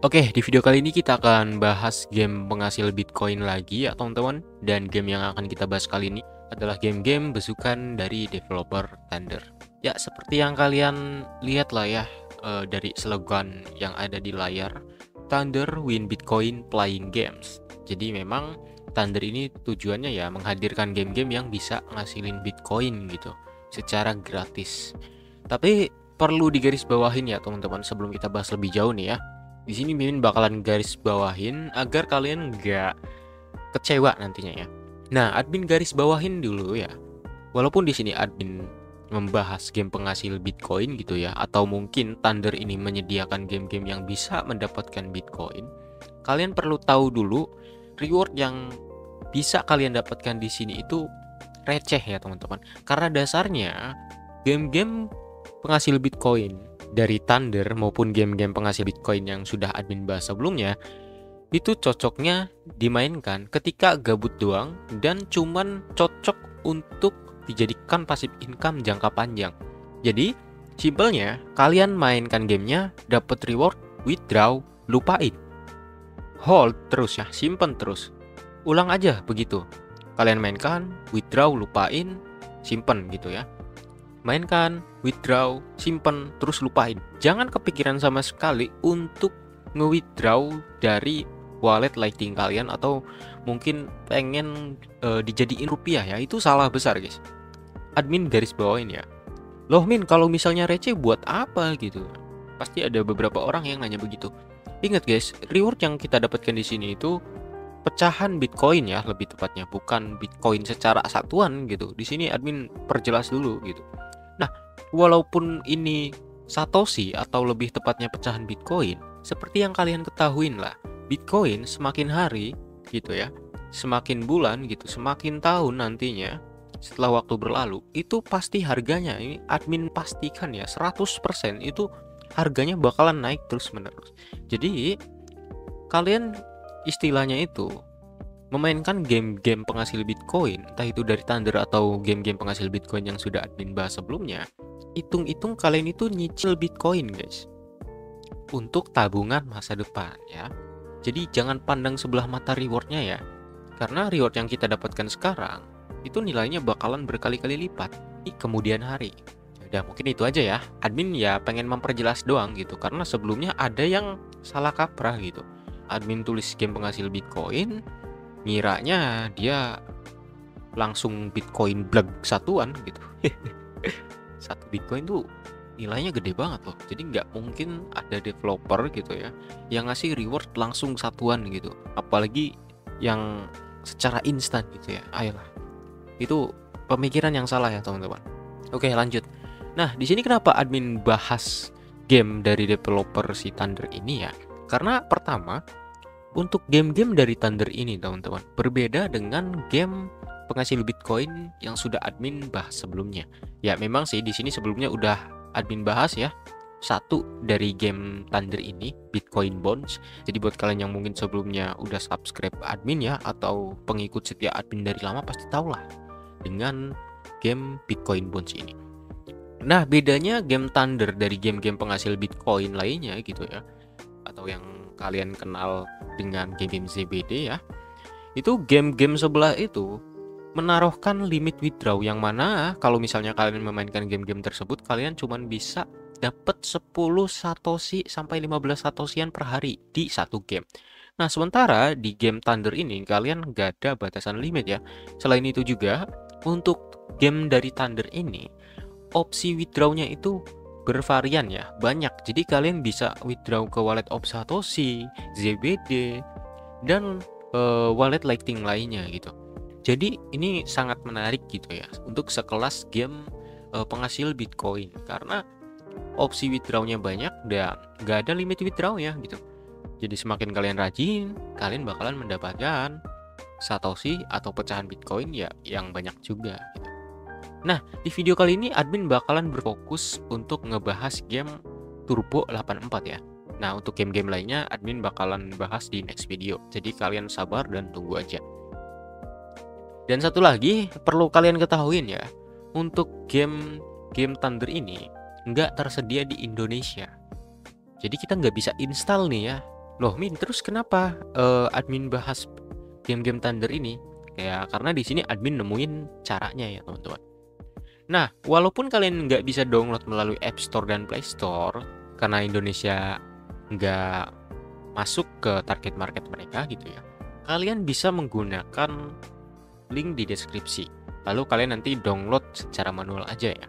Oke, di video kali ini kita akan bahas game penghasil Bitcoin lagi ya teman-teman. Dan game yang akan kita bahas kali ini adalah game-game besukan dari developer Thunder. Ya, seperti yang kalian lihat lah ya, dari slogan yang ada di layar, Thunder Win Bitcoin Playing Games. Jadi memang Thunder ini tujuannya ya menghadirkan game-game yang bisa ngasilin Bitcoin gitu secara gratis. Tapi perlu digarisbawahin ya teman-teman, sebelum kita bahas lebih jauh nih ya. Di sini Mimin bakalan garis bawahin agar kalian nggak kecewa nantinya ya. Nah, admin garis bawahin dulu ya. Walaupun di sini admin membahas game penghasil Bitcoin gitu ya, atau mungkin Thunder ini menyediakan game-game yang bisa mendapatkan Bitcoin, kalian perlu tahu dulu reward yang bisa kalian dapatkan di sini itu receh ya teman-teman. Karena dasarnya game-game penghasil Bitcoin dari Thunder maupun game-game penghasil Bitcoin yang sudah admin bahas sebelumnya itu cocoknya dimainkan ketika gabut doang dan cuman cocok untuk dijadikan passive income jangka panjang. Jadi simpelnya kalian mainkan gamenya, dapat reward, withdraw, lupain, hold terus ya, simpen terus, ulang aja begitu. Kalian mainkan, withdraw, lupain, simpen gitu ya. Mainkan, withdraw, simpen, terus lupain. Jangan kepikiran sama sekali untuk nge-withdraw dari wallet Lightning kalian, atau mungkin pengen dijadiin rupiah ya. Itu salah besar guys. Admin garis bawain ya. Loh Min, kalau misalnya receh buat apa gitu? Pasti ada beberapa orang yang nanya begitu. Ingat guys, reward yang kita dapatkan di sini itu pecahan Bitcoin ya, lebih tepatnya, bukan Bitcoin secara satuan gitu. Di sini admin perjelas dulu gitu. Nah, walaupun ini Satoshi atau lebih tepatnya pecahan Bitcoin, seperti yang kalian ketahuin lah, Bitcoin semakin hari gitu ya, semakin bulan gitu, semakin tahun nantinya setelah waktu berlalu, itu pasti harganya, ini admin pastikan ya, 100% itu harganya bakalan naik terus menerus. Jadi kalian istilahnya itu memainkan game-game penghasil Bitcoin, entah itu dari Thunder atau game-game penghasil Bitcoin yang sudah admin bahas sebelumnya, hitung-hitung kalian itu nyicil Bitcoin guys, untuk tabungan masa depan ya. Jadi jangan pandang sebelah mata rewardnya ya, karena reward yang kita dapatkan sekarang itu nilainya bakalan berkali-kali lipat di kemudian hari. Udah, mungkin itu aja ya, admin ya pengen memperjelas doang gitu, karena sebelumnya ada yang salah kaprah gitu. Admin tulis game penghasil Bitcoin, ngiranya dia langsung Bitcoin blag satuan gitu. Satu Bitcoin tuh nilainya gede banget loh. Jadi nggak mungkin ada developer gitu ya yang ngasih reward langsung satuan gitu. Apalagi yang secara instan gitu ya. Ayolah. Itu pemikiran yang salah ya teman-teman. Oke, lanjut. Nah, di sini kenapa admin bahas game dari developer si Thunder ini ya? Karena pertama, untuk game-game dari Thunder ini teman-teman berbeda dengan game penghasil Bitcoin yang sudah admin bahas sebelumnya. Ya memang sih di sini sebelumnya udah admin bahas ya satu dari game Thunder ini, Bitcoin Bonds. Jadi buat kalian yang mungkin sebelumnya udah subscribe admin ya, atau pengikut setia admin dari lama, pasti tahu lah dengan game Bitcoin Bonds ini. Nah, bedanya game Thunder dari game-game penghasil Bitcoin lainnya gitu ya, atau yang kalian kenal dengan game-game ZBD ya, itu game-game sebelah itu menaruhkan limit withdraw, yang mana kalau misalnya kalian memainkan game-game tersebut, kalian cuma bisa dapat 10 satoshi sampai 15 satoshian per hari di satu game. Nah, sementara di game Thunder ini kalian nggak ada batasan limit ya. Selain itu juga, untuk game dari Thunder ini, opsi withdrawnya itu bervarian ya, banyak. Jadi kalian bisa withdraw ke wallet of Satoshi, ZBD, dan wallet Lightning lainnya gitu. Jadi ini sangat menarik gitu ya untuk sekelas game penghasil Bitcoin, karena opsi withdrawnya banyak dan nggak ada limit withdrawnya gitu. Jadi semakin kalian rajin, kalian bakalan mendapatkan Satoshi atau pecahan Bitcoin ya yang banyak juga gitu. Nah, di video kali ini admin bakalan berfokus untuk ngebahas game Turbo 84 ya. Nah, untuk game-game lainnya admin bakalan bahas di next video. Jadi kalian sabar dan tunggu aja. Dan satu lagi perlu kalian ketahuin ya, untuk game Thunder ini nggak tersedia di Indonesia. Jadi kita nggak bisa install nih ya Loh Min, terus kenapa admin bahas game-game Thunder ini? Ya karena di sini admin nemuin caranya ya teman-teman. Nah, walaupun kalian nggak bisa download melalui App Store dan Play Store karena Indonesia nggak masuk ke target market mereka gitu ya, kalian bisa menggunakan link di deskripsi. Lalu kalian nanti download secara manual aja ya.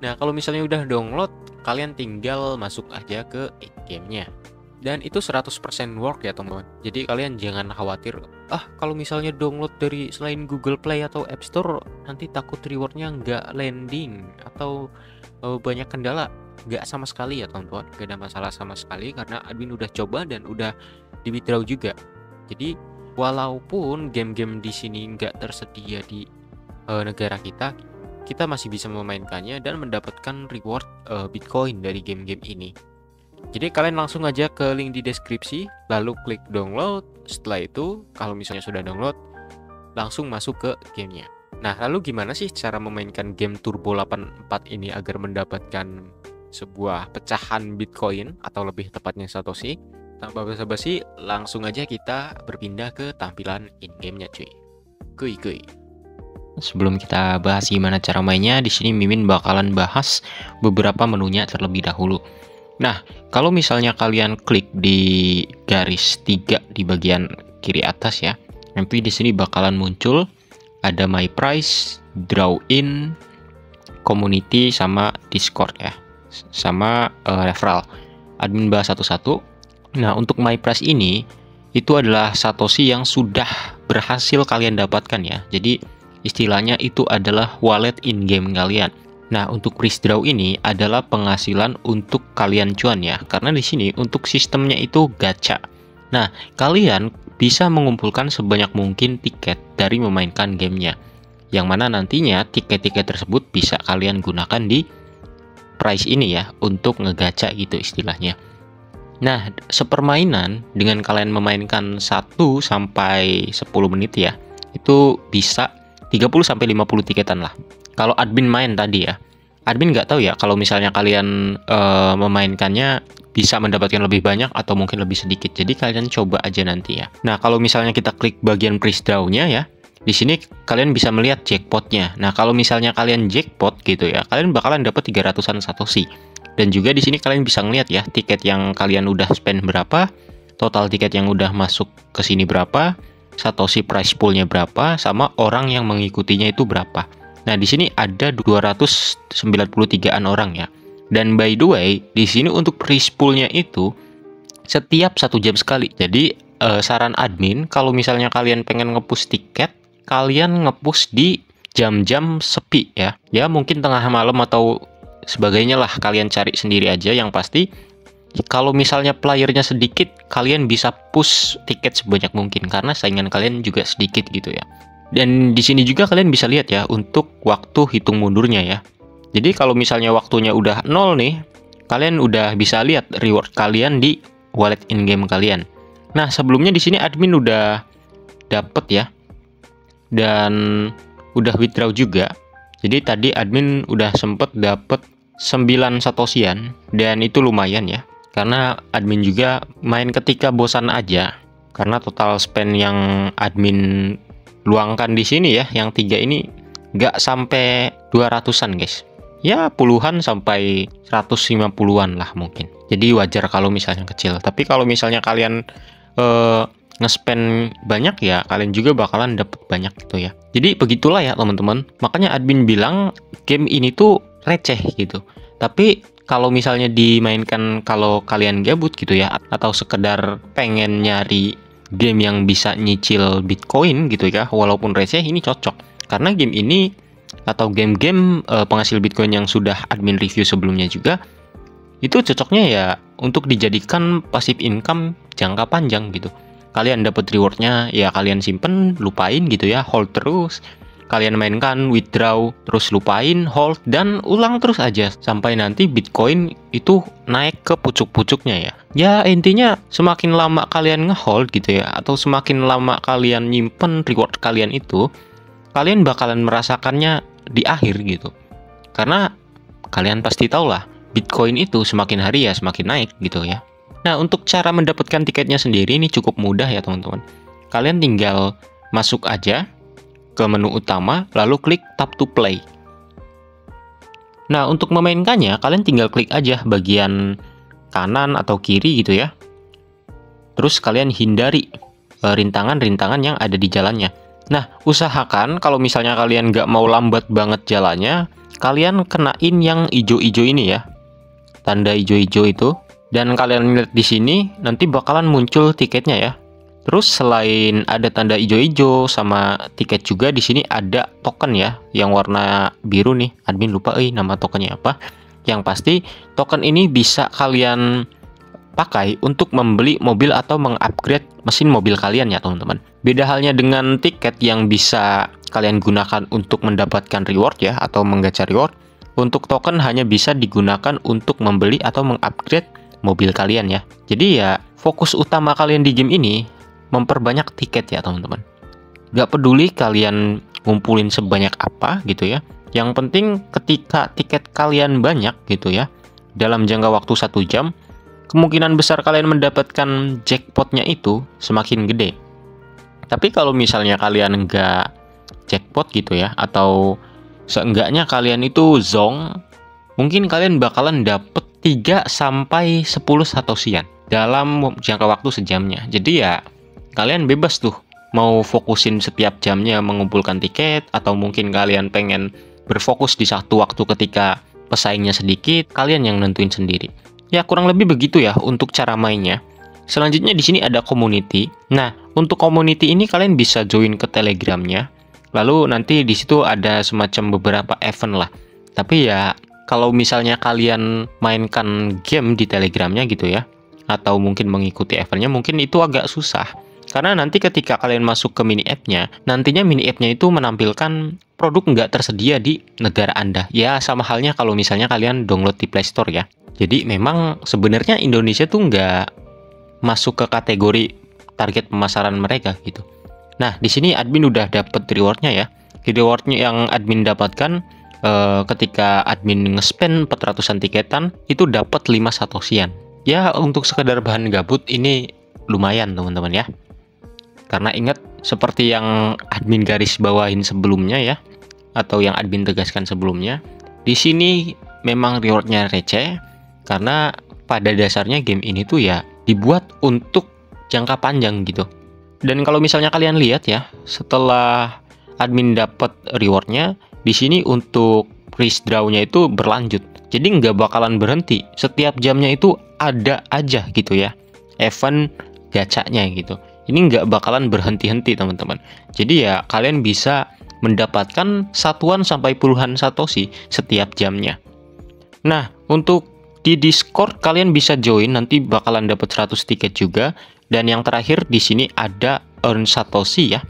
Nah, kalau misalnya udah download, kalian tinggal masuk aja ke game-nya. Dan itu 100% work ya teman-teman. Jadi kalian jangan khawatir, kalau misalnya download dari selain Google Play atau App Store, nanti takut rewardnya nggak landing atau banyak kendala. Nggak sama sekali ya teman-teman, nggak ada masalah sama sekali karena admin udah coba dan udah di withdraw juga. Jadi walaupun game-game di sini nggak tersedia di negara kita, kita masih bisa memainkannya dan mendapatkan reward Bitcoin dari game-game ini. Jadi kalian langsung aja ke link di deskripsi, lalu klik download. Setelah itu, kalau misalnya sudah download, langsung masuk ke gamenya. Nah, lalu gimana sih cara memainkan game Turbo 84 ini agar mendapatkan sebuah pecahan Bitcoin atau lebih tepatnya Satoshi? Tanpa basa-basi, langsung aja kita berpindah ke tampilan in-game-nya cuy. Kuy. Sebelum kita bahas gimana cara mainnya, di sini Mimin bakalan bahas beberapa menunya terlebih dahulu. Nah, kalau misalnya kalian klik di garis 3 di bagian kiri atas ya, nanti di sini bakalan muncul ada My Price, Draw In, Community, sama Discord ya, sama referral. Admin bahas satu-satu. Nah, untuk My Price ini, itu adalah Satoshi yang sudah berhasil kalian dapatkan ya. Jadi, istilahnya itu adalah wallet in-game kalian. Nah, untuk risk draw ini adalah penghasilan untuk kalian cuan ya, karena di sini untuk sistemnya itu gacha. Nah, kalian bisa mengumpulkan sebanyak mungkin tiket dari memainkan gamenya, yang mana nantinya tiket-tiket tersebut bisa kalian gunakan di price ini ya, untuk ngegacha gitu istilahnya. Nah, sepermainan dengan kalian memainkan 1 sampai 10 menit ya, itu bisa 30 sampai 50 tiketan lah. Kalau admin main tadi ya, admin nggak tahu ya kalau misalnya kalian memainkannya bisa mendapatkan lebih banyak atau mungkin lebih sedikit. Jadi kalian coba aja nanti ya. Nah, kalau misalnya kita klik bagian price draw-nya ya, di sini kalian bisa melihat jackpotnya. Nah, kalau misalnya kalian jackpot gitu ya, kalian bakalan dapat 300-an Satoshi. Dan juga di sini kalian bisa ngeliat ya, tiket yang kalian udah spend berapa, total tiket yang udah masuk ke sini berapa, Satoshi price pool-nya berapa, sama orang yang mengikutinya itu berapa. Nah, di sini ada 293-an orang ya. Dan by the way, di sini untuk price pool-nya itu setiap 1 jam sekali. Jadi, saran admin, kalau misalnya kalian pengen nge-push tiket, kalian nge-push di jam-jam sepi ya. Ya, mungkin tengah malam atau sebagainya lah, kalian cari sendiri aja. Yang pasti, kalau misalnya playernya sedikit, kalian bisa push tiket sebanyak mungkin karena saingan kalian juga sedikit gitu ya. Dan di sini juga kalian bisa lihat ya untuk waktu hitung mundurnya ya. Jadi kalau misalnya waktunya udah 0 nih, kalian udah bisa lihat reward kalian di wallet in-game kalian. Nah, sebelumnya di sini admin udah dapet ya. Dan udah withdraw juga. Jadi tadi admin udah sempet dapet 9 satoshian dan itu lumayan ya. Karena admin juga main ketika bosan aja. Karena total spend yang admin luangkan di sini ya, yang 3 ini nggak sampai 200-an guys. Ya puluhan sampai 150-an lah mungkin. Jadi wajar kalau misalnya kecil. Tapi kalau misalnya kalian nge-spend banyak ya, kalian juga bakalan dapet banyak gitu ya. Jadi begitulah ya teman-teman. Makanya admin bilang game ini tuh receh gitu. Tapi kalau misalnya dimainkan kalau kalian gabut gitu ya, atau sekedar pengen nyari game yang bisa nyicil Bitcoin gitu ya, walaupun receh, ini cocok. Karena game ini atau game-game penghasil Bitcoin yang sudah admin review sebelumnya juga, itu cocoknya ya untuk dijadikan passive income jangka panjang gitu. Kalian dapat rewardnya ya kalian simpen, lupain gitu ya, hold terus. Kalian mainkan, withdraw, terus lupain, hold, dan ulang terus aja sampai nanti Bitcoin itu naik ke pucuk-pucuknya ya. Ya intinya semakin lama kalian ngehold gitu ya, atau semakin lama kalian nyimpen reward kalian itu, kalian bakalan merasakannya di akhir gitu. Karena kalian pasti tahu lah, Bitcoin itu semakin hari ya semakin naik gitu ya. Nah, untuk cara mendapatkan tiketnya sendiri ini cukup mudah ya teman-teman. Kalian tinggal masuk aja ke menu utama, lalu klik tap to play. Nah, untuk memainkannya, kalian tinggal klik aja bagian kanan atau kiri gitu ya. Terus kalian hindari rintangan-rintangan yang ada di jalannya. Nah, usahakan kalau misalnya kalian nggak mau lambat banget jalannya, kalian kenain yang ijo-ijo ini ya. Tanda ijo-ijo itu. Dan kalian lihat di sini, nanti bakalan muncul tiketnya ya. Terus selain ada tanda ijo-ijo sama tiket juga di sini ada token ya, yang warna biru nih. Admin lupa nama tokennya apa. Yang pasti token ini bisa kalian pakai untuk membeli mobil atau mengupgrade mesin mobil kalian ya teman-teman. Beda halnya dengan tiket yang bisa kalian gunakan untuk mendapatkan reward ya, atau menggacha reward. Untuk token hanya bisa digunakan untuk membeli atau mengupgrade mobil kalian ya. Jadi ya fokus utama kalian di game ini memperbanyak tiket ya teman-teman. Gak peduli kalian ngumpulin sebanyak apa gitu ya. Yang penting ketika tiket kalian banyak gitu ya, dalam jangka waktu 1 jam, kemungkinan besar kalian mendapatkan jackpotnya itu semakin gede. Tapi kalau misalnya kalian nggak jackpot gitu ya, atau seenggaknya kalian itu zong, mungkin kalian bakalan dapet 3 sampai 10 satosian dalam jangka waktu sejamnya. Jadi ya kalian bebas tuh mau fokusin setiap jamnya mengumpulkan tiket, atau mungkin kalian pengen berfokus di satu waktu ketika pesaingnya sedikit, kalian yang nentuin sendiri. Ya kurang lebih begitu ya untuk cara mainnya. Selanjutnya di sini ada community. Nah, untuk community ini kalian bisa join ke Telegramnya. Lalu nanti di situ ada semacam beberapa event lah. Tapi ya kalau misalnya kalian mainkan game di Telegramnya gitu ya, atau mungkin mengikuti eventnya, mungkin itu agak susah. Karena nanti ketika kalian masuk ke mini app-nya, nantinya mini app-nya itu menampilkan produk nggak tersedia di negara Anda. Ya sama halnya kalau misalnya kalian download di Play Store ya. Jadi memang sebenarnya Indonesia tuh nggak masuk ke kategori target pemasaran mereka gitu. Nah, di sini admin udah dapet rewardnya ya. Rewardnya yang admin dapatkan ketika admin nge-spend 400-an tiketan, itu dapat 5 satosian. Ya, untuk sekedar bahan gabut ini lumayan teman-teman ya. Karena ingat, seperti yang admin garis bawahin sebelumnya ya, atau yang admin tegaskan sebelumnya, di sini memang rewardnya receh, karena pada dasarnya game ini tuh ya dibuat untuk jangka panjang gitu. Dan kalau misalnya kalian lihat ya, setelah admin dapat rewardnya, di sini untuk freeze draw-nya itu berlanjut. Jadi nggak bakalan berhenti. Setiap jamnya itu ada aja gitu ya, event gacanya gitu. Ini nggak bakalan berhenti-henti teman-teman. Jadi ya kalian bisa mendapatkan satuan sampai puluhan satoshi setiap jamnya. Nah, untuk di Discord kalian bisa join, nanti bakalan dapat 100 tiket juga. Dan yang terakhir di sini ada earn satoshi ya.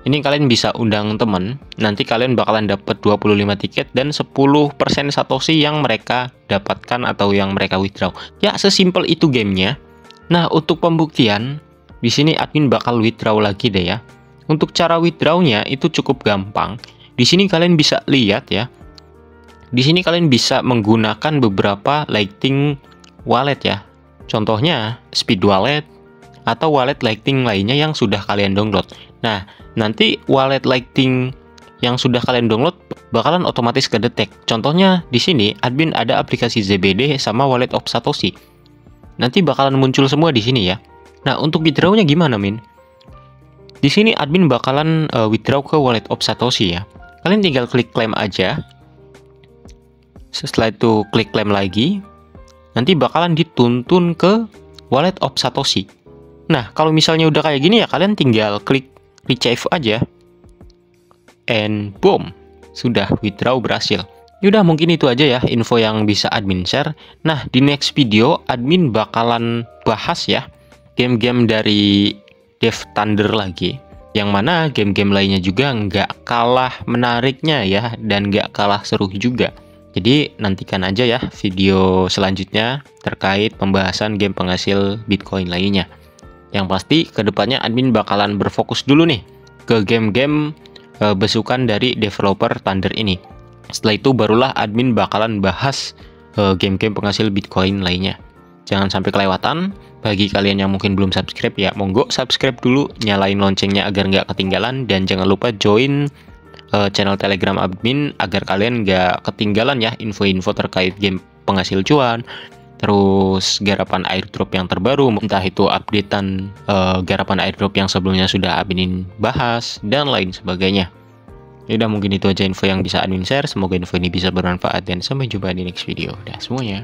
Ini kalian bisa undang teman, nanti kalian bakalan dapat 25 tiket dan 10% satoshi yang mereka dapatkan atau yang mereka withdraw. Ya, sesimpel itu gamenya. Nah, untuk pembuktian di sini admin bakal withdraw lagi deh ya. Untuk cara withdrawnya itu cukup gampang. Di sini kalian bisa lihat ya. Di sini kalian bisa menggunakan beberapa Lightning wallet ya. Contohnya Speed Wallet atau wallet Lightning lainnya yang sudah kalian download. Nah, nanti wallet Lightning yang sudah kalian download bakalan otomatis kedetek. Contohnya di sini admin ada aplikasi ZBD sama wallet of Satoshi. Nanti bakalan muncul semua di sini ya. Nah, untuk withdrawnya gimana, Min? Di sini admin bakalan withdraw ke wallet of Satoshi ya. Kalian tinggal klik claim aja. Setelah itu klik claim lagi. Nanti bakalan dituntun ke wallet of Satoshi. Nah, kalau misalnya udah kayak gini ya, kalian tinggal klik retrieve aja. And boom, sudah withdraw berhasil. Yaudah, mungkin itu aja ya info yang bisa admin share. Nah, di next video admin bakalan bahas ya game-game dari Dev Thunder lagi, yang mana game-game lainnya juga nggak kalah menariknya ya, dan nggak kalah seru juga. Jadi nantikan aja ya video selanjutnya terkait pembahasan game penghasil Bitcoin lainnya. Yang pasti kedepannya admin bakalan berfokus dulu nih ke game-game besukan dari developer Thunder ini. Setelah itu barulah admin bakalan bahas game-game penghasil Bitcoin lainnya. jangan sampai kelewatan. Bagi kalian yang mungkin belum subscribe ya, monggo subscribe dulu, nyalain loncengnya agar nggak ketinggalan, dan jangan lupa join channel Telegram admin agar kalian nggak ketinggalan ya info-info terkait game penghasil cuan, terus garapan airdrop yang terbaru, entah itu updatean garapan airdrop yang sebelumnya sudah admin bahas, dan lain sebagainya. Yaudah, mungkin itu aja info yang bisa admin share. Semoga info ini bisa bermanfaat dan sampai jumpa di next video. Dah semuanya.